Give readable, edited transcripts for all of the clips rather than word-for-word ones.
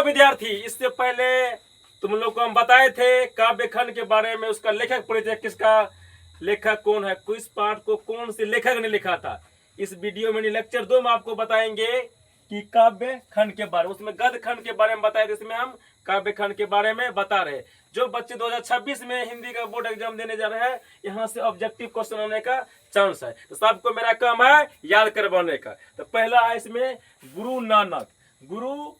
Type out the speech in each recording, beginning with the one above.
विद्यार्थी, इससे पहले तुम लोग को हम बताए थे काव्य खंड के बारे में, उसका लेखक परिचय, किसका लेखक कौन है, किस पाठ को कौन से लेखक ने लिखा था। इस वीडियो में लेक्चर 2 में आपको बताएंगे कि काव्य खंड के बारे में, उसमें गद्य खंड के बारे में बताया, जिसमें हम काव्य खंड के बारे में बता रहे हैं। जो बच्चे 2026 में हिंदी का बोर्ड एग्जाम देने जा रहे हैं, यहाँ से ऑब्जेक्टिव क्वेश्चन आने का चांस है, तो सबको मेरा काम है याद करवाने का। तो पहला है इसमें गुरु नानक। गुरु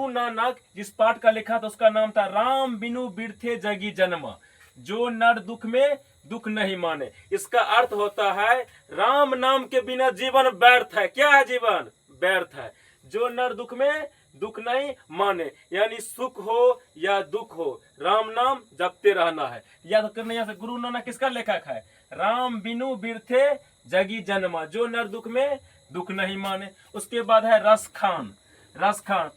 नानक जिस पाठ का लिखा था उसका नाम था राम बिनु बिरथे जगी जन्म, जो नर दुख में दुख नहीं माने। इसका अर्थ होता है राम नाम के बिना जीवन व्यर्थ है। क्या है जीवन? व्यर्थ है। जो नर दुख में दुख नहीं माने, यानी सुख हो या दुख हो, राम नाम जपते रहना है। याद करने यहाँ से गुरु नानक किसका लेखक है? राम बिनु बिरथे जगी जन्म, जो नर दुख में दुख नहीं माने। उसके बाद है रसखान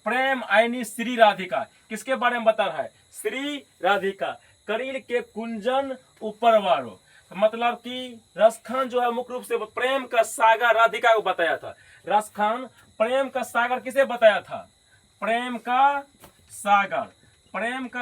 प्रेम आईनी श्री राधिका, किसके बारे में बता रहा है? श्री राधिका। करील के कुंजन ऊपर वारो, मतलब कि रसखान जो है मुख्य रूप से प्रेम का सागर राधिका को बताया था। रसखान प्रेम का सागर किसे बताया था? प्रेम का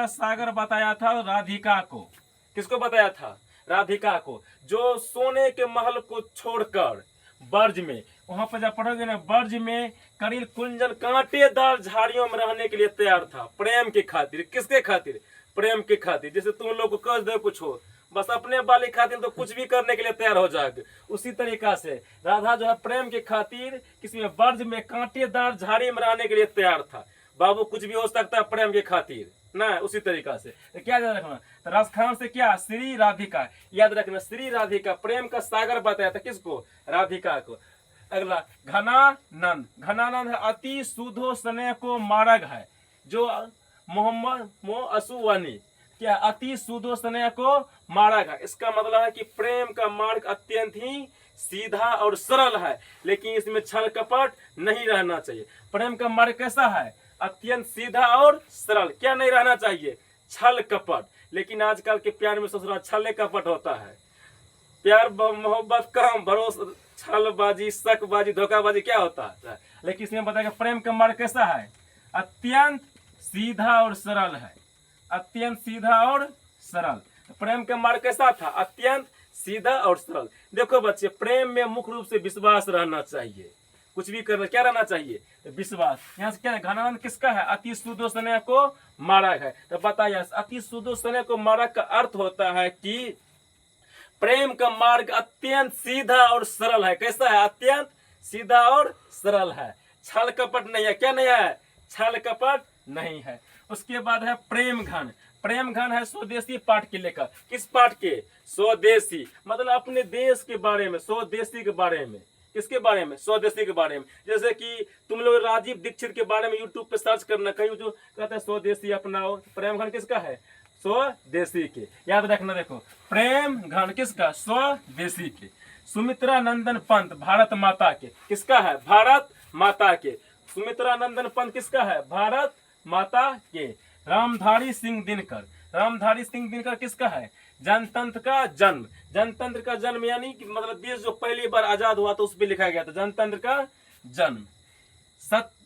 सागर बताया था राधिका को। किसको बताया था? राधिका को। जो सोने के महल को छोड़कर ब्रज में, वहां पर जब पढ़ोगे ना, ब्रज में करील कुंजन कांटेदार झाड़ियों में रहने के लिए तैयार था, प्रेम के खातिर। किसके खातिर? प्रेम के खातिर। जैसे तुम लोग को कह दे कुछ हो, बस अपने वाले खातिर तो कुछ भी करने के लिए तैयार हो जाएगा। उसी तरीका से राधा जो है प्रेम के खातिर किसमें? ब्रज में कांटेदार झाड़ी में रहने के लिए तैयार था। बाबू कुछ भी हो सकता है प्रेम के खातिर ना, उसी तरीका से। तो क्या याद रखना? तो रसखान से क्या? श्री राधिका। याद रखना, श्री राधिका प्रेम का सागर बताया था। किसको? राधिका को। अगला घनानंद है अति सुधो स्नेह को मार्ग है, जो मोहम्मद असुवानी क्या? अति सुधो स्नेह को मार्ग है। इसका मतलब है कि प्रेम का मार्ग अत्यंत ही सीधा और सरल है, लेकिन इसमें छल कपट नहीं रहना चाहिए। प्रेम का मार्ग कैसा है? अत्यंत सीधा और सरल। क्या नहीं रहना चाहिए? छल कपट। लेकिन आजकल के प्यार में ससुरा छल कपट होता है। प्यार मोहब्बत कम, भरोसा, छलबाजी, शकबाजी, धोखाबाजी क्या होता है। लेकिन इसमें बताया प्रेम का मार्ग कैसा है? अत्यंत सीधा और सरल है। अत्यंत सीधा और सरल। प्रेम का मार्ग कैसा था? अत्यंत सीधा और सरल। देखो बच्चे, प्रेम में मुख्य रूप से विश्वास रहना चाहिए। कुछ भी करना क्या रहना चाहिए? विश्वास। यहाँ से क्या है? घनानंद किसका है? अति सुधो स्नेह को मार्ग है। तो बताइए, अति सुधो स्नेह को मार्ग का अर्थ होता है कि प्रेम का मार्ग अत्यंत सीधा और सरल है। कैसा है? अत्यंत सीधा और सरल है। छल कपट नहीं है। क्या नहीं है? छल कपट नहीं है। उसके बाद है प्रेम घन है स्वदेशी पाठ के लेखक। किस पाठ के? स्वदेशी, मतलब अपने देश के बारे में, स्वदेशी के बारे में। किसके बारे में? स्वदेशी के बारे में। जैसे कि तुम लोग राजीव दीक्षित के बारे में यूट्यूब पे सर्च करना, कहीं जो कहते हैं स्वदेशी अपनाओ, प्रेम घन किसका है? स्वदेशी के। याद रखना, देखो प्रेम घन किसका? स्वदेशी के। सुमित्रा नंदन पंत भारत माता के। किसका है? भारत माता के। सुमित्रा नंदन पंत किसका है? भारत माता के। रामधारी सिंह दिनकर किसका है? जनतंत्र का जन्म, यानी कि मतलब देश जो पहली बार आजाद हुआ तो उस पर लिखा गया था जनतंत्र का जन्म।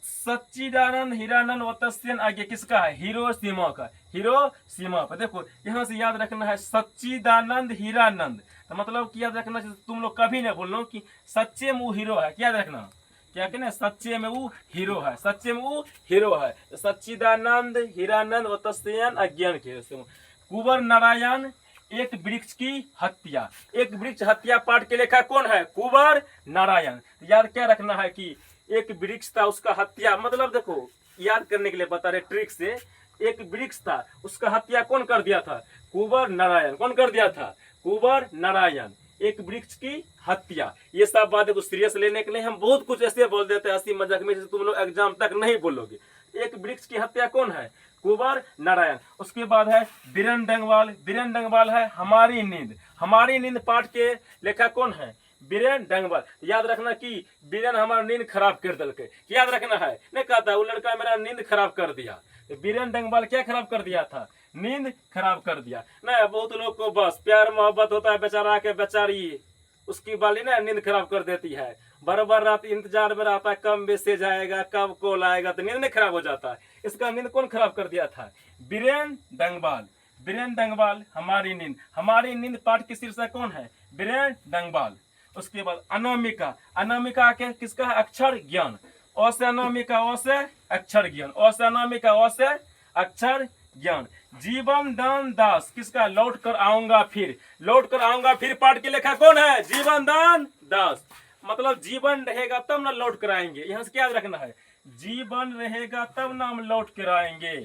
सच्चिदानंद हीरानंद वतस्यन आगे किसका है? हिरोशिमा का। हिरोशिमा पर देखो, यहाँ से याद रखना है सच्चिदानंद हीरानंद। तो मतलब कि याद रखना, तुम लोग कभी नहीं बोलो कि सच्चे में वो हीरो है। क्या याद रखना? क्या कहना? सच्चे में वो हीरो है। सच्चे में वो हीरो है। सच्चिदानंद हीरानंद वतस्यन अज्ञान के। कुंवर नारायण एक वृक्ष की हत्या। एक वृक्ष हत्या पाठ के लेखक कौन है? कुंवर नारायण। याद क्या रखना है कि एक वृक्ष था, उसका हत्या, मतलब देखो याद करने के लिए बता रहे ट्रिक से। एक वृक्ष था, उसका हत्या कौन कर दिया था? कुंवर नारायण। कौन कर दिया था? कुंवर नारायण। एक वृक्ष की हत्या। ये सब बातें को सीरियस लेने के लिए हम बहुत कुछ ऐसे बोल देते हैं हंसी मजाक में, जैसे तुम लोग एग्जाम तक नहीं बोलोगे। एक वृक्ष की हत्या कौन है? कुंवर नारायण। उसके बाद है बीरेन डंगवाल है हमारी नींद पाठ के लेखक कौन है? बीरेन डंगवाल। याद रखना कि बीरेन हमारा नींद खराब कर दिलके। याद रखना है, नहीं कहता वो लड़का मेरा नींद खराब कर दिया। बीरेन डंगवाल क्या खराब कर दिया था? नींद खराब कर दिया। नहीं, बहुत लोग को बस प्यार मोहब्बत होता है, बेचारा के बेचारी उसकी वाली ना नींद खराब कर देती है। बार बार रात इंतजार में रहता है कब मैसेज आएगा, कब कॉल आएगा, तो नींद नहीं खराब हो जाता है। इसका नींद कौन खराब कर दिया था? बीरेन डंगबाल। बीरेन डंगबाल हमारी नींद पाठ की शीर्षक कौन है? बीरेन डंगबाल। उसके बाद अनामिका। अनामिका के किसका है? अक्षर ज्ञान। अ से अनामिका, अ से अक्षर ज्ञान, अ से अनामिका, अ से अक्षर ज्ञान। जीवन दान दास किसका? लौट कर आऊंगा फिर। लौट कर आऊंगा फिर पाठ के लेखक कौन है? जीवन दान दास। मतलब जीवन रहेगा तब ना लौट कर आएंगे। यहाँ से क्या याद रखना है? जीवन रहेगा तब ना हम लौट कर आएंगे।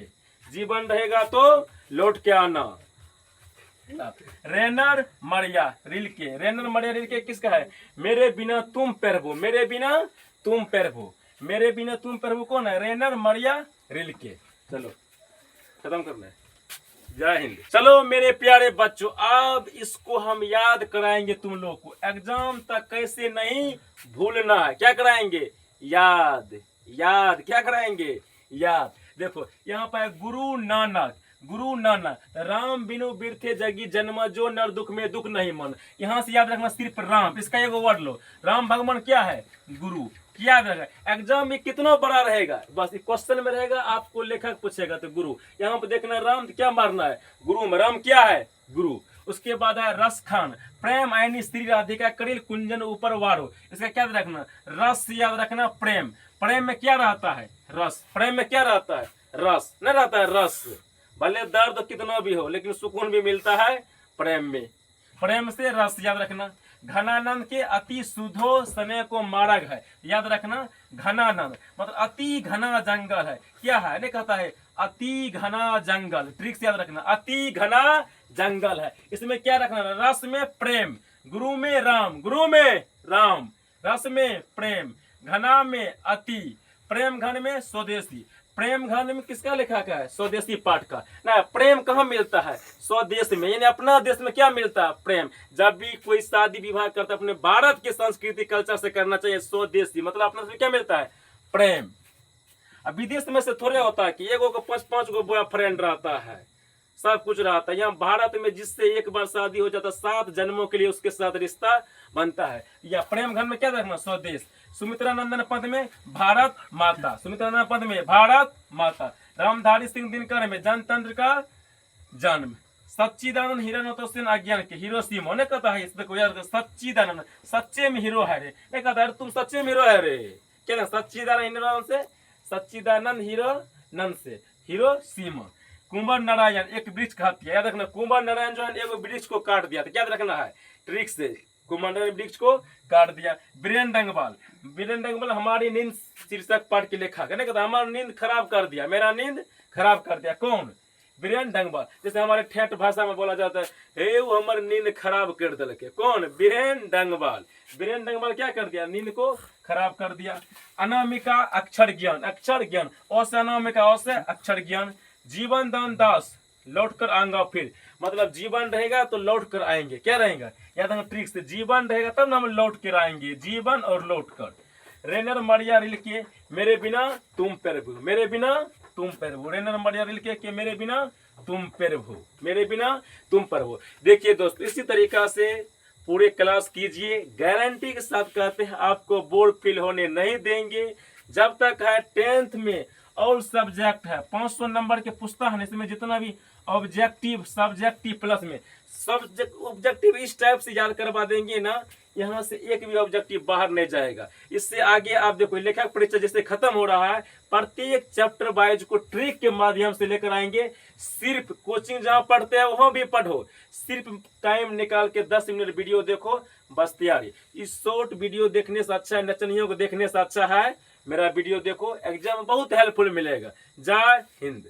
जीवन रहेगा तो लौट के आना। रेनर मरिया रिल्के। रेनर मरिया रिल्के किसका है? मेरे बिना तुम प्रभु, मेरे बिना तुम प्रभु। मेरे बिना तुम प्रभु कौन है? रेनर मरिया रिल्के। चलो खत्म करना है। जय हिंद। चलो मेरे प्यारे बच्चों, अब इसको हम याद कराएंगे तुम लोग को। एग्जाम तक कैसे नहीं भूलना है। क्या कराएंगे? याद। याद क्या कराएंगे? याद। देखो यहाँ पर गुरु नानक। गुरु नानक। राम बिनु बिरथे जगी जन्म, जो नर दुख में दुख नहीं मन। यहाँ से याद रखना सिर्फ राम। इसका एक वर्ड लो। राम भगवान क्या है? गुरु। क्या रहेगा? एग्जाम में कितना बड़ा रहेगा, बस क्वेश्चन में रहेगा, आपको लेखक पूछेगा तो गुरु। यहाँ पे देखना राम क्या मारना है? गुरु में। राम क्या है? गुरु। उसके बाद है रस खान। प्रेम आयनी स्त्री राधिका करिल कुंजन ऊपर वारो। इसका क्या याद रखना? रस याद रखना। प्रेम। प्रेम में क्या रहता है? रस। प्रेम में क्या रहता है? रस। नहीं रहता है रस। भले दर्द कितना भी हो लेकिन सुकून भी मिलता है प्रेम में। प्रेम से रस याद रखना। घनानंद के अति सुधो समय को मार्ग है। याद रखना घनानंद मतलब अति घना जंगल है। क्या है? नहीं कहता है अति घना जंगल। ट्रिक्स याद रखना। अति घना जंगल है। इसमें क्या रखना? रस में प्रेम, गुरु में राम, गुरु में राम, रस में प्रेम, घना में अति, प्रेम घन में स्वदेशी। प्रेम घन में किसका लिखा का है? स्वदेशी पाठ का ना। प्रेम कहाँ मिलता है? स्वदेश में, यानी अपना देश में क्या मिलता है? प्रेम। जब भी कोई शादी विवाह करता है अपने भारत के संस्कृति कल्चर से करना चाहिए। स्वदेशी मतलब अपना से क्या मिलता है? प्रेम। अब विदेश में से थोड़े होता है कि एगो को 5-5 गो बॉयफ्रेंड रहता है, सब कुछ रहता है। यहाँ भारत में जिससे एक बार शादी हो जाता है 7 जन्मों के लिए उसके साथ रिश्ता बनता है। या प्रेम घन में क्या रखना? स्वदेश। सुमित्रा नंदन पद में भारत माता। सुमित्रा नंदन पद में भारत माता। रामधारी सिंह दिनकर में जनतंत्र का जन्म। सच्चिदानंद हिरण्य सेन अज्ञान के हिरोशिमा। ने कहता है देखो यार, सच्चिदानंद सच्चे में हीरो है रे। नहीं कहता है तुम सच्चे में हीरो है रे। क्या सच्चिदानंद से सच्चिदानंद हीरो नंद से हिरोशिमा। कुंवर नारायण एक वृक्ष का हत्या। याद रखना कुंवर नारायण जो है एक वृक्ष को काट दिया था। क्या रखना है? ट्रिक से कुंवर नारायण वृक्ष को काट दिया। बीरेन डंगबाल। बीरेन डंगबाल हमारी नींद शीर्षक पाठ के लेखक है। नहीं कहता हमारी नींद खराब कर दिया, मेरा नींद खराब कर दिया। कौन? बीरेन डंगबाल। जैसे हमारे ठेठ भाषा में बोला जाता है हे वो हमारी नींद खराब कर दिल के। कौन? बीरेन डंगबाल। बीरेन डंगबाल क्या कर दिया? नींद को खराब कर दिया। अनामिका अक्षर ज्ञान। अक्षर ज्ञान अ से अनामिका, अ से अक्षर ज्ञान। जीवन दान दास लौट कर आऊंगा फिर। मतलब जीवन रहेगा तो लौट कर आएंगे। क्या रहेगा? याद रखना ट्रिक से। जीवन रहेगा तब ना हम लौट कर आएंगे। जीवन और लौट कर। रेनर मरिया रिल के मेरे बिना तुम प्रभु, मेरे बिना तुम प्रभु। रेनर मरिया रिल के मेरे बिना तुम प्रभु, मेरे बिना तुम प्रभु। देखिए दोस्तों इसी तरीका से पूरे क्लास कीजिए। गारंटी के साथ कहते हैं आपको बोर्ड फेल होने नहीं देंगे। जब तक है 10th में और सब्जेक्ट है 500 नंबर के पुस्तक है। इसमें जितना भी ऑब्जेक्टिव सब्जेक्टिव प्लस में सब्जेक्ट ऑब्जेक्टिव इस टाइप से याद करवा देंगे ना, यहाँ से एक भी ऑब्जेक्टिव बाहर नहीं जाएगा। इससे आगे आप देखो लेखक परीक्षा जैसे खत्म हो रहा है, प्रत्येक चैप्टर वाइज को ट्रिक के माध्यम से लेकर आएंगे। सिर्फ कोचिंग जहाँ पढ़ते हैं वहाँ भी पढ़ो, सिर्फ टाइम निकाल के 10 मिनट वीडियो देखो, बस तैयारी। इस शॉर्ट वीडियो देखने से अच्छा है, नचनियों को देखने से अच्छा है मेरा वीडियो देखो। एग्जाम में बहुत हेल्पफुल मिलेगा। जय हिंद।